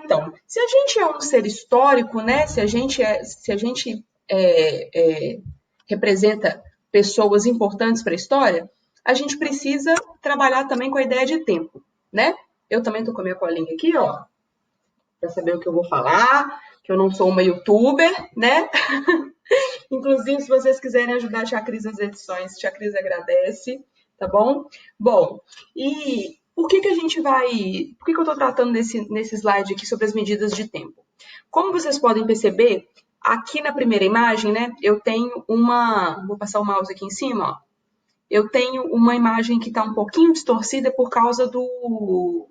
então, se a gente é um ser histórico, né? Se a gente representa pessoas importantes para a história, a gente precisa trabalhar também com a ideia de tempo, né? Eu também tô com a minha colinha aqui, ó, para saber o que eu vou falar, que eu não sou uma youtuber, né? Inclusive, se vocês quiserem ajudar a Tia Cris nas edições, Tia Cris agradece, tá bom? Bom, e por que eu estou tratando nesse slide aqui sobre as medidas de tempo? Como vocês podem perceber, aqui na primeira imagem, né, eu tenho vou passar o mouse aqui em cima, ó. Eu tenho uma imagem que está um pouquinho distorcida por causa dos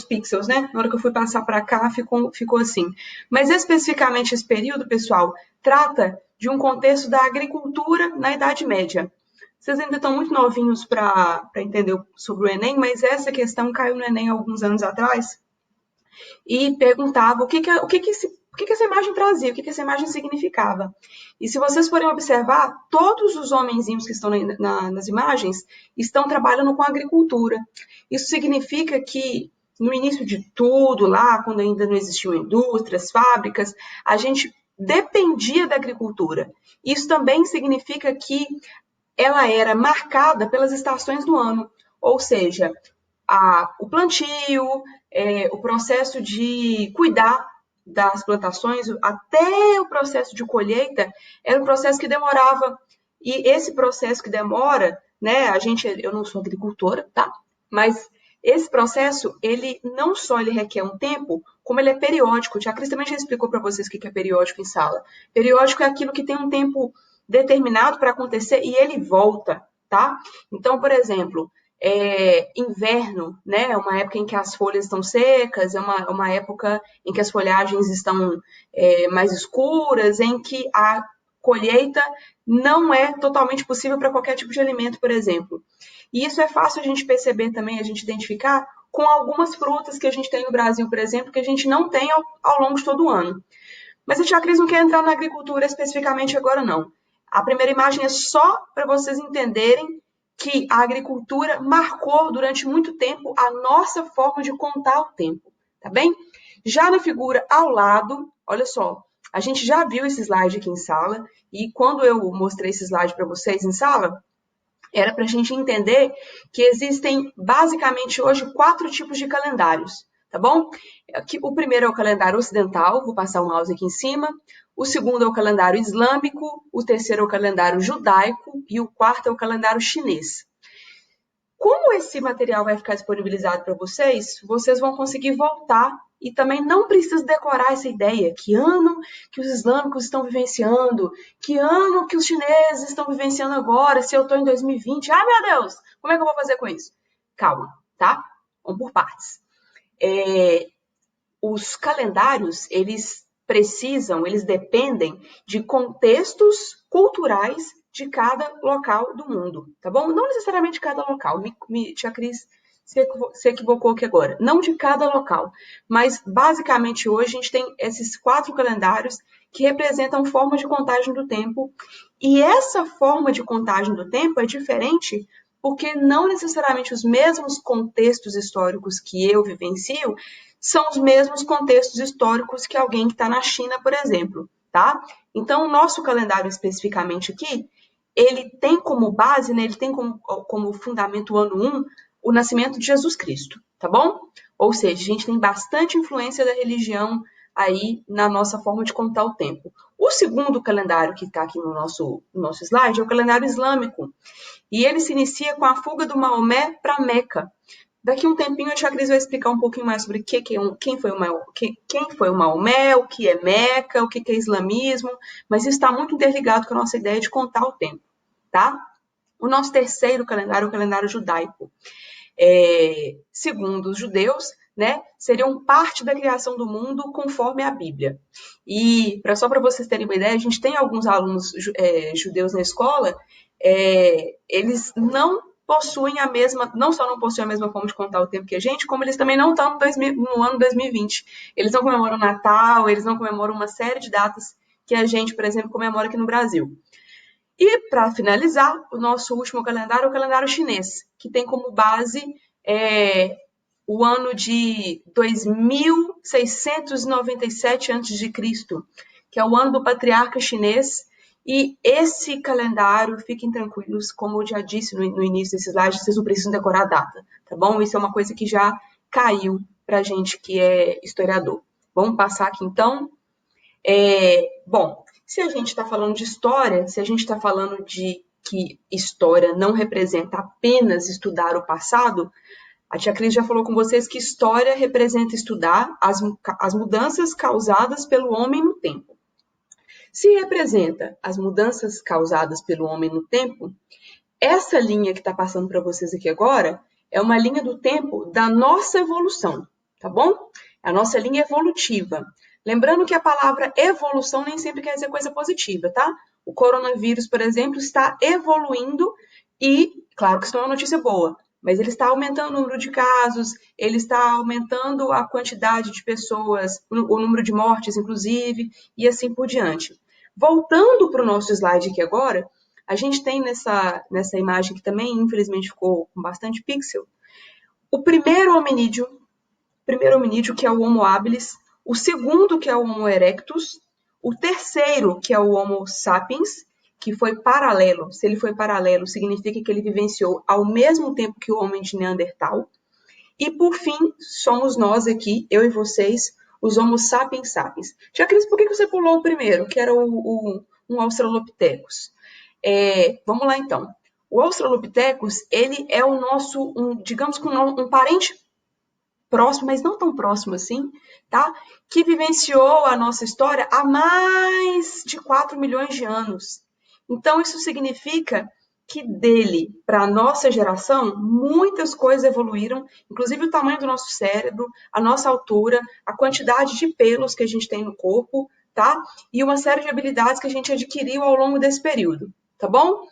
pixels, né? Na hora que eu fui passar para cá, ficou assim. Mas especificamente esse período, pessoal, trata de um contexto da agricultura na Idade Média. Vocês ainda estão muito novinhos para entender sobre o Enem, mas essa questão caiu no Enem há alguns anos atrás e perguntava o que essa imagem trazia, o que essa imagem significava. E se vocês forem observar, todos os homenzinhos que estão nas imagens estão trabalhando com agricultura. Isso significa que no início de tudo, lá, quando ainda não existiam indústrias, fábricas, a gente dependia da agricultura. Isso também significa que ela era marcada pelas estações do ano, ou seja, o plantio, o processo de cuidar das plantações, até o processo de colheita, era um processo que demorava. E esse processo que demora, né, eu não sou agricultora, tá? Mas esse processo, ele não só ele requer um tempo, como ele é periódico. A Cris também já explicou para vocês o que é periódico em sala. Periódico é aquilo que tem um tempo determinado para acontecer e ele volta, tá? Então, por exemplo, inverno, né? É uma época em que as folhas estão secas, é uma época em que as folhagens estão mais escuras, em que a colheita não é totalmente possível para qualquer tipo de alimento, por exemplo. E isso é fácil a gente perceber também, a gente identificar com algumas frutas que a gente tem no Brasil, por exemplo, que a gente não tem ao longo de todo o ano. Mas a Tia Cris não quer entrar na agricultura especificamente agora, não. A primeira imagem é só para vocês entenderem que a agricultura marcou durante muito tempo a nossa forma de contar o tempo, tá bem? Já na figura ao lado, olha só, a gente já viu esse slide aqui em sala, e quando eu mostrei esse slide para vocês em sala, era para a gente entender que existem basicamente hoje 4 tipos de calendários, tá bom? O primeiro é o calendário ocidental, vou passar o mouse aqui em cima. O segundo é o calendário islâmico, o terceiro é o calendário judaico e o quarto é o calendário chinês. Como esse material vai ficar disponibilizado para vocês, vocês vão conseguir voltar e também não precisa decorar essa ideia. Que ano que os islâmicos estão vivenciando? Que ano que os chineses estão vivenciando agora? Se eu estou em 2020? Ai, meu Deus! Como é que eu vou fazer com isso? Calma, tá? Vamos por partes. Os calendários, eles dependem de contextos culturais de cada local do mundo, tá bom? Não necessariamente de cada local. Tia Cris se equivocou aqui agora. Não de cada local, mas basicamente hoje a gente tem esses 4 calendários que representam formas de contagem do tempo. E essa forma de contagem do tempo é diferente porque não necessariamente os mesmos contextos históricos que eu vivencio são os mesmos contextos históricos que alguém que está na China, por exemplo, tá? Então, o nosso calendário especificamente aqui, ele tem como base, né, ele tem como fundamento o ano 1, o nascimento de Jesus Cristo, tá bom? Ou seja, a gente tem bastante influência da religião aí na nossa forma de contar o tempo. O segundo calendário que está aqui no nosso slide é o calendário islâmico. E ele se inicia com a fuga do Maomé para Meca. Daqui a um tempinho a Tia Cris vai explicar um pouquinho mais sobre quem foi o Maomé, o que é Meca, o que é islamismo, mas isso está muito interligado com a nossa ideia de contar o tempo, tá? O nosso terceiro calendário é o calendário judaico. Segundo os judeus, né, seriam parte da criação do mundo conforme a Bíblia. E, só para vocês terem uma ideia, a gente tem alguns alunos judeus na escola, eles não só não possuem a mesma forma de contar o tempo que a gente, como eles também não estão no ano 2020. Eles não comemoram Natal, eles não comemoram uma série de datas que a gente, por exemplo, comemora aqui no Brasil. E, para finalizar, o nosso último calendário é o calendário chinês, que tem como base o ano de 2697 a.C., que é o ano do patriarca chinês. E esse calendário, fiquem tranquilos, como eu já disse no início desse slide, vocês não precisam decorar a data, tá bom? Isso é uma coisa que já caiu pra gente que é historiador. Vamos passar aqui então. Bom, se a gente está falando de história, se a gente está falando de que história não representa apenas estudar o passado, a tia Cris já falou com vocês que história representa estudar as mudanças causadas pelo homem no tempo. Se representa as mudanças causadas pelo homem no tempo, essa linha que está passando para vocês aqui agora é uma linha do tempo da nossa evolução, tá bom? A nossa linha evolutiva. Lembrando que a palavra evolução nem sempre quer dizer coisa positiva, tá? O coronavírus, por exemplo, está evoluindo e, claro que isso não é uma notícia boa, mas ele está aumentando o número de casos, ele está aumentando a quantidade de pessoas, o número de mortes, inclusive, e assim por diante. Voltando para o nosso slide aqui agora, a gente tem nessa imagem que também, infelizmente, ficou com bastante pixel, o primeiro hominídeo, que é o Homo habilis, o segundo, que é o Homo erectus, o terceiro, que é o Homo sapiens, que foi paralelo. Se ele foi paralelo, significa que ele vivenciou ao mesmo tempo que o homem de Neandertal. E, por fim, somos nós aqui, eu e vocês, os Homo sapiens sapiens. Tia Cris, por que você pulou o primeiro, que era um Australopithecus? Vamos lá, então. O Australopithecus, ele é o nosso, digamos que um parente próximo, mas não tão próximo assim, tá? Que vivenciou a nossa história há mais de 4 milhões de anos. Então, isso significa que dele para a nossa geração, muitas coisas evoluíram, inclusive o tamanho do nosso cérebro, a nossa altura, a quantidade de pelos que a gente tem no corpo, tá? E uma série de habilidades que a gente adquiriu ao longo desse período, tá bom?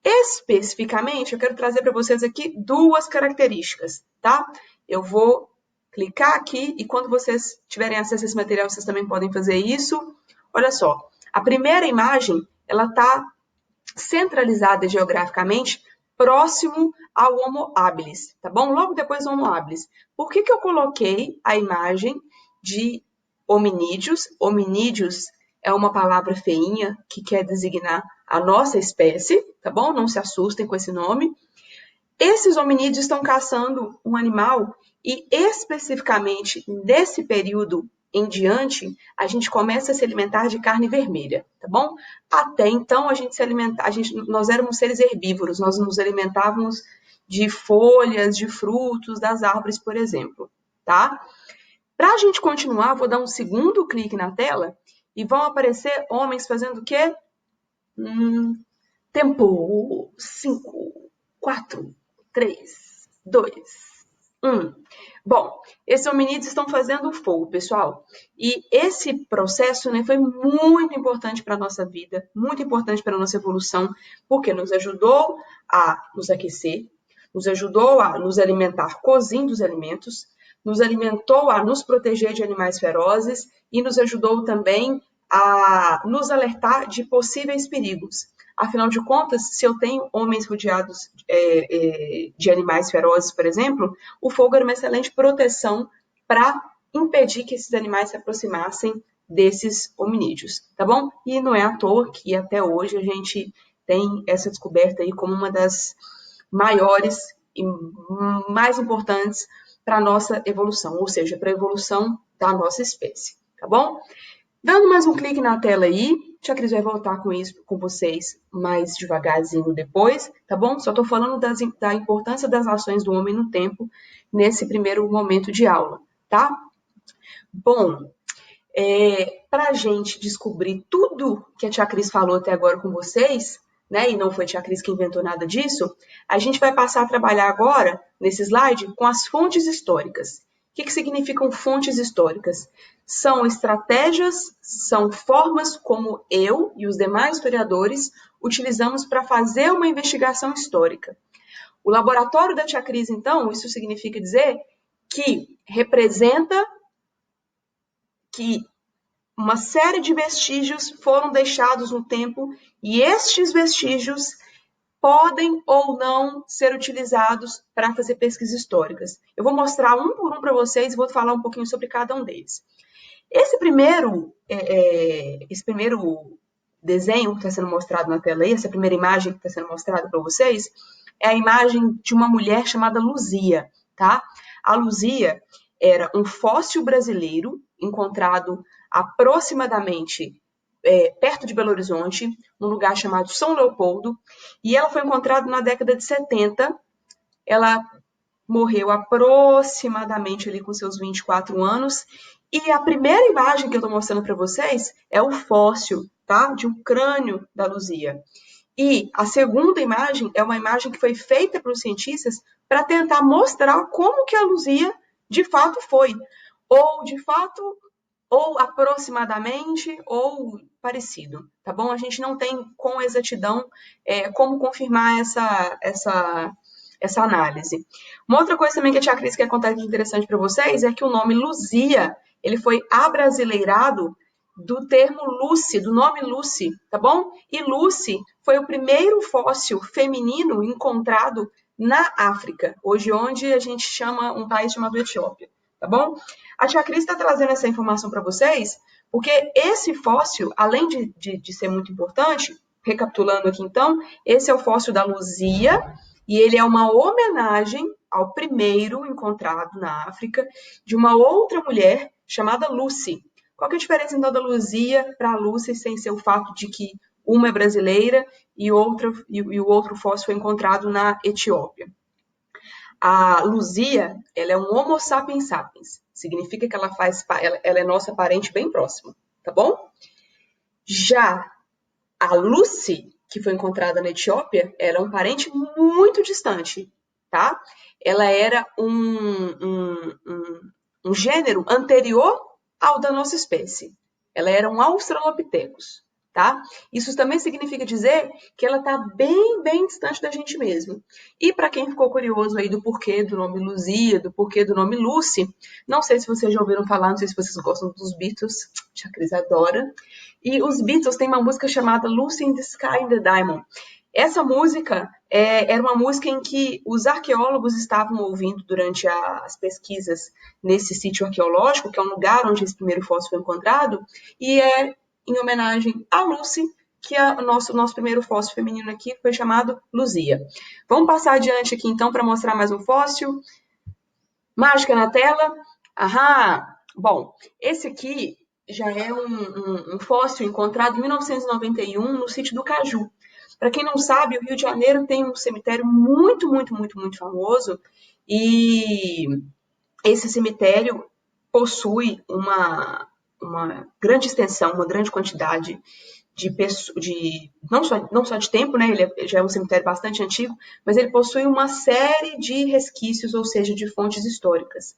Especificamente, eu quero trazer para vocês aqui 2 características, tá? Eu vou clicar aqui e quando vocês tiverem acesso a esse material, vocês também podem fazer isso. Olha só, a primeira imagem, ela está centralizada geograficamente próximo ao Homo habilis, tá bom? Logo depois do Homo habilis. Por que eu coloquei a imagem de hominídeos? Hominídeos é uma palavra feinha que quer designar a nossa espécie, tá bom? Não se assustem com esse nome. Esses hominídeos estão caçando um animal e, especificamente, nesse período em diante, a gente começa a se alimentar de carne vermelha, tá bom? Até então, nós éramos seres herbívoros, nós nos alimentávamos de folhas, de frutos, das árvores, por exemplo, tá? Para a gente continuar, vou dar um segundo clique na tela e vão aparecer homens fazendo o quê? Tempo 5, 4, 3, 2, 1. Bom, esses hominídeos estão fazendo fogo, pessoal. E esse processo, né, foi muito importante para a nossa vida, muito importante para a nossa evolução, porque nos ajudou a nos aquecer, nos ajudou a nos alimentar cozindo os alimentos, nos alimentou a nos proteger de animais ferozes e nos ajudou também a nos alertar de possíveis perigos. Afinal de contas, se eu tenho homens rodeados de animais ferozes, por exemplo, o fogo era uma excelente proteção para impedir que esses animais se aproximassem desses hominídeos, tá bom? E não é à toa que até hoje a gente tem essa descoberta aí como uma das maiores e mais importantes para a nossa evolução, ou seja, para a evolução da nossa espécie, tá bom? Dando mais um clique na tela aí, Tia Cris vai voltar com isso com vocês mais devagarzinho depois, tá bom? Só estou falando da importância das ações do homem no tempo nesse primeiro momento de aula, tá? Bom, para a gente descobrir tudo que a Tia Cris falou até agora com vocês, né? E não foi a Tia Cris que inventou nada disso, a gente vai passar a trabalhar agora, nesse slide, com as fontes históricas. O que significam fontes históricas? São estratégias, são formas como eu e os demais historiadores utilizamos para fazer uma investigação histórica. O laboratório da Tia Cris, então, isso significa dizer que representa que uma série de vestígios foram deixados no tempo e estes vestígios podem ou não ser utilizados para fazer pesquisas históricas. Eu vou mostrar um por um para vocês e vou falar um pouquinho sobre cada um deles. Esse primeiro desenho que está sendo mostrado na tela aí, essa primeira imagem que está sendo mostrada para vocês, é a imagem de uma mulher chamada Luzia, tá? A Luzia era um fóssil brasileiro encontrado aproximadamente perto de Belo Horizonte, num lugar chamado São Leopoldo, e ela foi encontrada na década de 70. Ela morreu aproximadamente ali com seus 24 anos, e a primeira imagem que eu estou mostrando para vocês é o fóssil, tá? De um crânio da Luzia. E a segunda imagem é uma imagem que foi feita pelos cientistas para tentar mostrar como que a Luzia de fato foi, ou de fato, ou aproximadamente, ou parecido, tá bom? A gente não tem com exatidão como confirmar essa análise. Uma outra coisa também que a tia Cris quer contar de interessante para vocês é que o nome Luzia, ele foi abrasileirado do termo Lucy, do nome Lucy, tá bom? E Lucy foi o primeiro fóssil feminino encontrado na África, hoje onde a gente chama um país chamado Etiópia, tá bom? A tia Cris está trazendo essa informação para vocês, porque esse fóssil, além de ser muito importante, recapitulando aqui então, esse é o fóssil da Luzia, e ele é uma homenagem ao primeiro encontrado na África de uma outra mulher chamada Lucy. Qual que é a diferença, então, da Luzia para a Lucy, sem ser o fato de que uma é brasileira e o outro fóssil foi encontrado na Etiópia? A Luzia, ela é um Homo sapiens sapiens. Significa que ela é nossa parente bem próxima, tá bom? Já a Lucy, que foi encontrada na Etiópia, era um parente muito distante, tá? Ela era um gênero anterior ao da nossa espécie. Ela era um Australopithecus, tá? Isso também significa dizer que ela está bem, bem distante da gente mesmo. E para quem ficou curioso aí do porquê do nome Luzia, do porquê do nome Lucy, não sei se vocês já ouviram falar, não sei se vocês gostam dos Beatles, a Cris adora. E os Beatles têm uma música chamada Lucy in the Sky in the Diamond. Essa música era uma música em que os arqueólogos estavam ouvindo durante as pesquisas nesse sítio arqueológico, que é um lugar onde esse primeiro fóssil foi encontrado, e é em homenagem a Lucy, que o nosso primeiro fóssil feminino aqui foi chamado Luzia. Vamos passar adiante aqui então para mostrar mais um fóssil. Mágica na tela. Aham! Bom, esse aqui já é um fóssil encontrado em 1991 no sítio do Caju. Para quem não sabe, o Rio de Janeiro tem um cemitério muito, muito, muito, muito famoso, e esse cemitério possui uma grande extensão, uma grande quantidade não só de tempo, né? Ele já é um cemitério bastante antigo, mas ele possui uma série de resquícios, ou seja, de fontes históricas.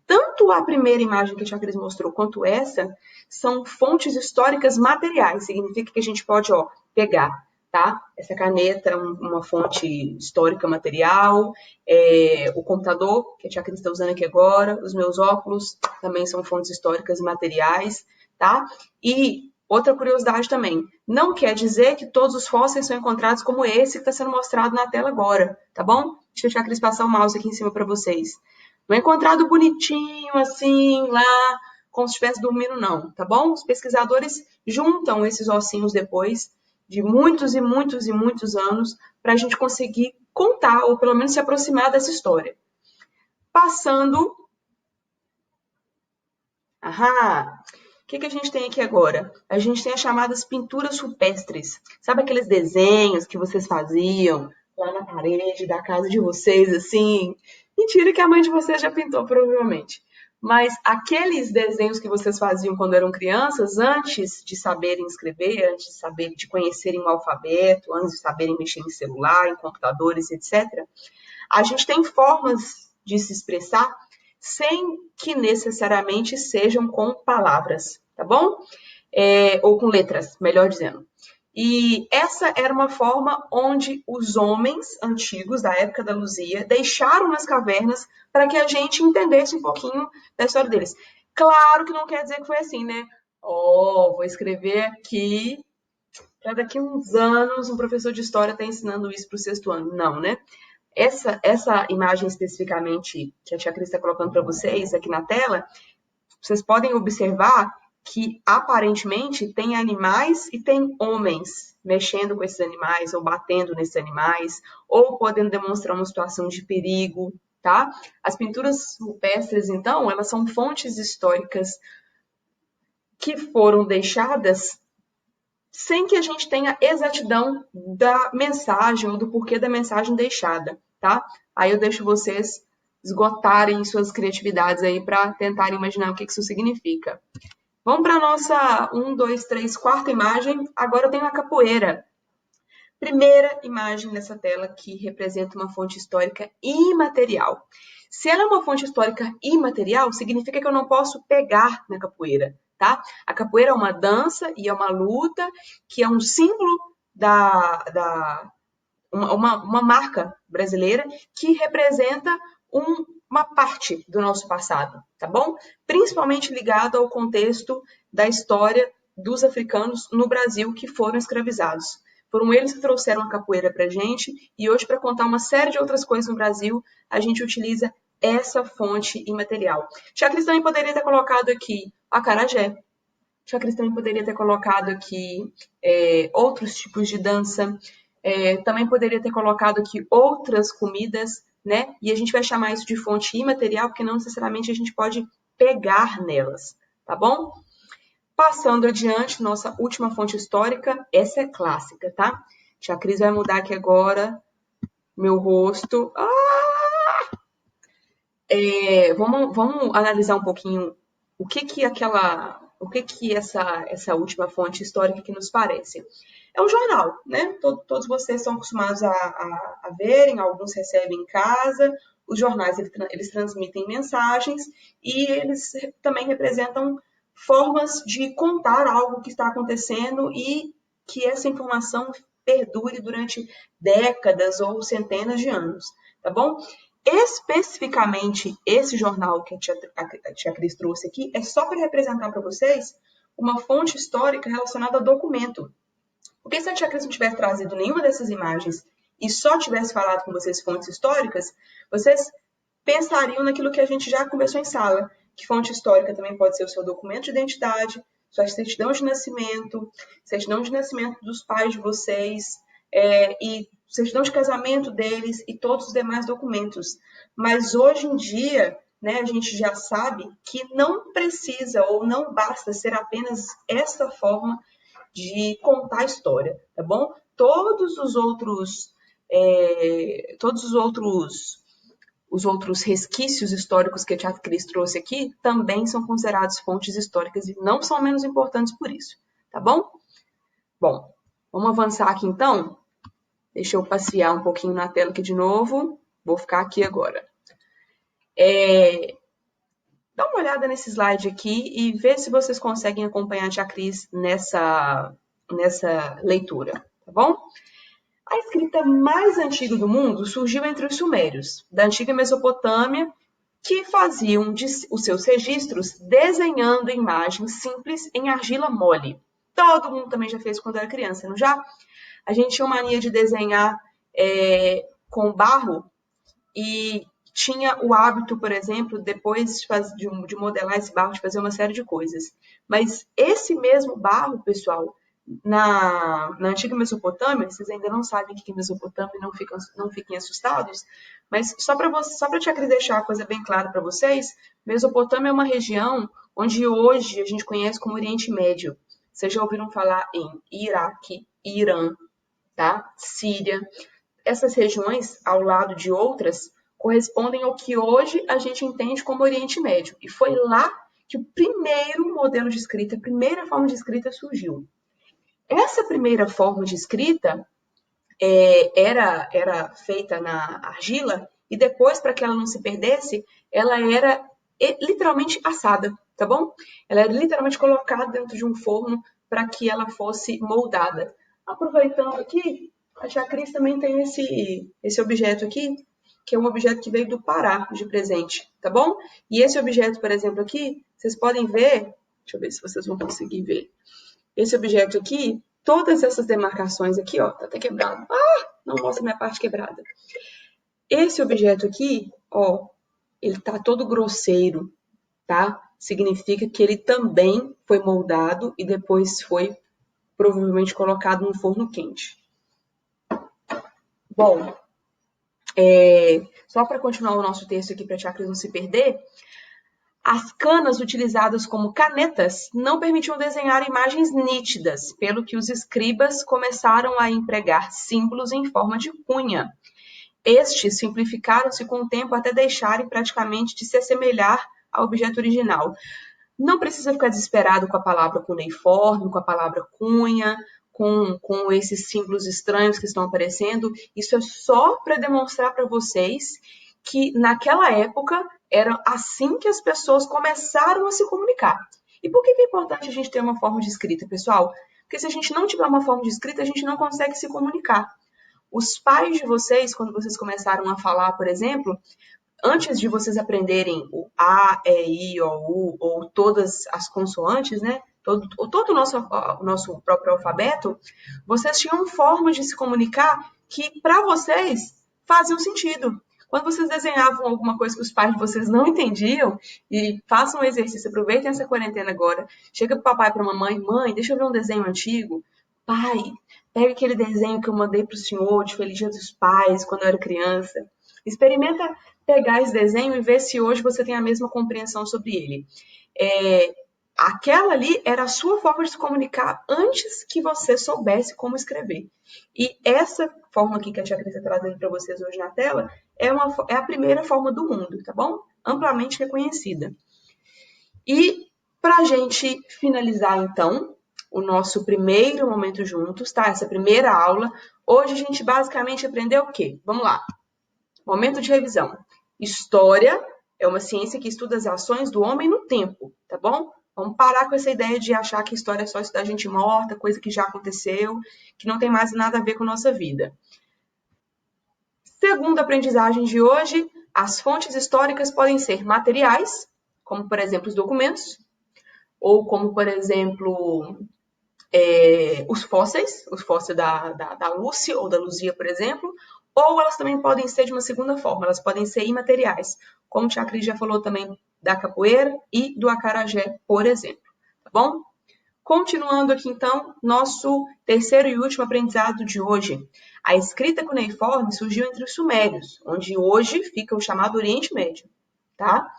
Tanto a primeira imagem que a tia Cris mostrou, quanto essa, são fontes históricas materiais. Significa que a gente pode pegar, tá? Essa caneta é uma fonte histórica material, o computador, que a tia Cris está usando aqui agora, os meus óculos também são fontes históricas materiais, tá? E outra curiosidade também, não quer dizer que todos os fósseis são encontrados como esse que está sendo mostrado na tela agora, tá bom? Deixa a Cris passar o mouse aqui em cima para vocês. Não é encontrado bonitinho, assim, lá, como se estivesse dormindo, não, tá bom? Os pesquisadores juntam esses ossinhos depois de muitos e muitos e muitos anos para a gente conseguir contar, ou pelo menos se aproximar dessa história. Passando... Aham! O que a gente tem aqui agora? A gente tem as chamadas pinturas rupestres. Sabe aqueles desenhos que vocês faziam lá na parede da casa de vocês, assim? Mentira que a mãe de vocês já pintou, provavelmente. Mas aqueles desenhos que vocês faziam quando eram crianças, antes de saberem escrever, antes de conhecerem o alfabeto, antes de saberem mexer em celular, em computadores, etc., a gente tem formas de se expressar sem que necessariamente sejam com palavras, tá bom? Ou com letras, melhor dizendo. E essa era uma forma onde os homens antigos, da época da Luzia, deixaram nas cavernas para que a gente entendesse um pouquinho da história deles. Claro que não quer dizer que foi assim, né? Vou escrever aqui para daqui a uns anos um professor de história estar ensinando isso para o 6º ano. Não, né? Essa imagem especificamente que a tia Cris está colocando para vocês aqui na tela, vocês podem observar que aparentemente tem animais e tem homens mexendo com esses animais, ou batendo nesses animais, ou podendo demonstrar uma situação de perigo, tá? As pinturas rupestres, então, elas são fontes históricas que foram deixadas sem que a gente tenha exatidão da mensagem ou do porquê da mensagem deixada, tá? Aí eu deixo vocês esgotarem suas criatividades aí para tentar imaginar o que isso significa. Vamos para a nossa 1, 2, 3, quarta imagem. Agora eu tenho a capoeira. Primeira imagem nessa tela que representa uma fonte histórica imaterial. Se ela é uma fonte histórica imaterial, significa que eu não posso pegar na capoeira, tá? A capoeira é uma dança e é uma luta que é um símbolo uma marca brasileira que representa uma parte do nosso passado, tá bom? Principalmente ligado ao contexto da história dos africanos no Brasil que foram escravizados. Foram eles que trouxeram a capoeira pra gente e hoje, para contar uma série de outras coisas no Brasil, a gente utiliza essa fonte imaterial. Tia Cris também poderia ter colocado aqui acarajé. Tia Cris também poderia ter colocado aqui outros tipos de dança. Também poderia ter colocado aqui outras comidas, né? E a gente vai chamar isso de fonte imaterial, porque não necessariamente a gente pode pegar nelas, tá bom? Passando adiante, nossa última fonte histórica, essa é clássica, tá? Tia Cris vai mudar aqui agora meu rosto. Vamos analisar um pouquinho o que essa última fonte histórica que nos parece. É um jornal, né? Todos vocês são acostumados a verem, alguns recebem em casa. Os jornais, eles transmitem mensagens e eles também representam formas de contar algo que está acontecendo e que essa informação perdure durante décadas ou centenas de anos, tá bom? Especificamente, esse jornal que a tia Cris trouxe aqui é só para representar para vocês uma fonte histórica relacionada a documento. Porque se a tia Cris não tivesse trazido nenhuma dessas imagens e só tivesse falado com vocês fontes históricas, vocês pensariam naquilo que a gente já conversou em sala, que fonte histórica também pode ser o seu documento de identidade, sua certidão de nascimento dos pais de vocês, e certidão de casamento deles e todos os demais documentos. Mas hoje em dia, né, a gente já sabe que não precisa ou não basta ser apenas essa forma de contar a história, tá bom? Todos os outros resquícios históricos que a tia Cris trouxe aqui também são considerados fontes históricas e não são menos importantes por isso, tá bom? Bom, vamos avançar aqui então. Deixa eu passear um pouquinho na tela aqui de novo. Vou ficar aqui agora. Dá uma olhada nesse slide aqui e vê se vocês conseguem acompanhar a tia Cris nessa leitura, tá bom? A escrita mais antiga do mundo surgiu entre os sumérios, da antiga Mesopotâmia, que faziam os seus registros desenhando imagens simples em argila mole. Todo mundo também já fez quando era criança, não já? A gente tinha mania de desenhar com barro e tinha o hábito, por exemplo, depois de modelar esse barro, de fazer uma série de coisas. Mas esse mesmo barro, pessoal, na antiga Mesopotâmia, vocês ainda não sabem o que é Mesopotâmia, não fiquem assustados, mas só para a tia Cris deixar a coisa bem clara para vocês, Mesopotâmia é uma região onde hoje a gente conhece como Oriente Médio. Vocês já ouviram falar em Iraque, Irã, tá? Síria. Essas regiões, ao lado de outras, correspondem ao que hoje a gente entende como Oriente Médio. E foi lá que o primeiro modelo de escrita, a primeira forma de escrita surgiu. Essa primeira forma de escrita era feita na argila e depois, para que ela não se perdesse, ela era literalmente assada, tá bom? Ela era literalmente colocada dentro de um forno para que ela fosse moldada. Aproveitando aqui, a tia Cris também tem esse objeto aqui, que é um objeto que veio do Pará de presente, tá bom? E esse objeto, por exemplo, aqui, vocês podem ver, deixa eu ver se vocês vão conseguir ver. Esse objeto aqui, todas essas demarcações aqui, ó, tá até quebrado. Não mostra minha parte quebrada. Esse objeto aqui, ó, ele tá todo grosseiro, tá? Significa que ele também foi moldado e depois foi provavelmente colocado no forno quente. Bom, só para continuar o nosso texto aqui para a tia Cris não se perder, as canas utilizadas como canetas não permitiam desenhar imagens nítidas, pelo que os escribas começaram a empregar símbolos em forma de cunha. Estes simplificaram-se com o tempo até deixarem praticamente de se assemelhar ao objeto original. Não precisa ficar desesperado com a palavra cuneiforme, com a palavra cunha, com esses símbolos estranhos que estão aparecendo. Isso é só para demonstrar para vocês que naquela época era assim que as pessoas começaram a se comunicar. E por que é importante a gente ter uma forma de escrita, pessoal? Porque se a gente não tiver uma forma de escrita, a gente não consegue se comunicar. Os pais de vocês, quando vocês começaram a falar, por exemplo, antes de vocês aprenderem o A, E, I, O, U, ou todas as consoantes, né? Todo o nosso próprio alfabeto, vocês tinham formas de se comunicar que, para vocês, faziam sentido. Quando vocês desenhavam alguma coisa que os pais de vocês não entendiam, e façam um exercício, aproveitem essa quarentena agora, chega pro papai e pra mamãe, mãe, deixa eu ver um desenho antigo. Pai, pega aquele desenho que eu mandei pro senhor de Feliz Dia dos Pais, quando eu era criança. Experimenta pegar esse desenho e ver se hoje você tem a mesma compreensão sobre ele. Aquela ali era a sua forma de se comunicar antes que você soubesse como escrever. E essa forma aqui que a tia Cris está trazendo para vocês hoje na tela é a primeira forma do mundo, tá bom? Amplamente reconhecida. E para a gente finalizar, então, o nosso primeiro momento juntos, tá? Essa primeira aula, hoje a gente basicamente aprendeu o quê? Vamos lá. Momento de revisão. História é uma ciência que estuda as ações do homem no tempo, tá bom? Vamos parar com essa ideia de achar que história é só estudar gente morta, coisa que já aconteceu, que não tem mais nada a ver com a nossa vida. Segunda aprendizagem de hoje, as fontes históricas podem ser materiais, como, por exemplo, os documentos, ou como, por exemplo, os fósseis da Lucy ou da Luzia, por exemplo, ou elas também podem ser de uma segunda forma, elas podem ser imateriais, como a tia Cris já falou também da capoeira e do acarajé, por exemplo, tá bom? Continuando aqui, então, nosso terceiro e último aprendizado de hoje. A escrita cuneiforme surgiu entre os sumérios, onde hoje fica o chamado Oriente Médio, tá?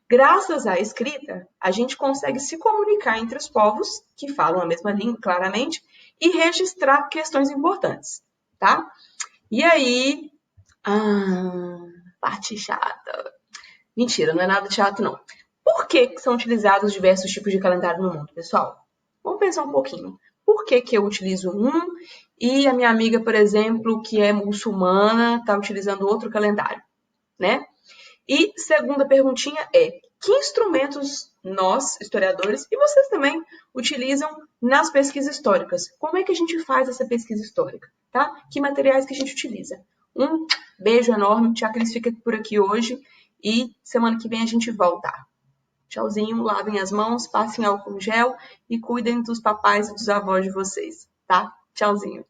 Graças à escrita, a gente consegue se comunicar entre os povos que falam a mesma língua, claramente, e registrar questões importantes, tá? E aí, parte chata. Mentira, não é nada chato, não. Por que são utilizados diversos tipos de calendário no mundo, pessoal? Vamos pensar um pouquinho. Por que eu utilizo um e a minha amiga, por exemplo, que é muçulmana, está utilizando outro calendário, né? E segunda perguntinha é, que instrumentos nós, historiadores, e vocês também, utilizam nas pesquisas históricas? Como é que a gente faz essa pesquisa histórica, tá? Que materiais que a gente utiliza? Um beijo enorme, tia Cris fica por aqui hoje e semana que vem a gente volta. Tchauzinho, lavem as mãos, passem álcool gel e cuidem dos papais e dos avós de vocês, tá? Tchauzinho.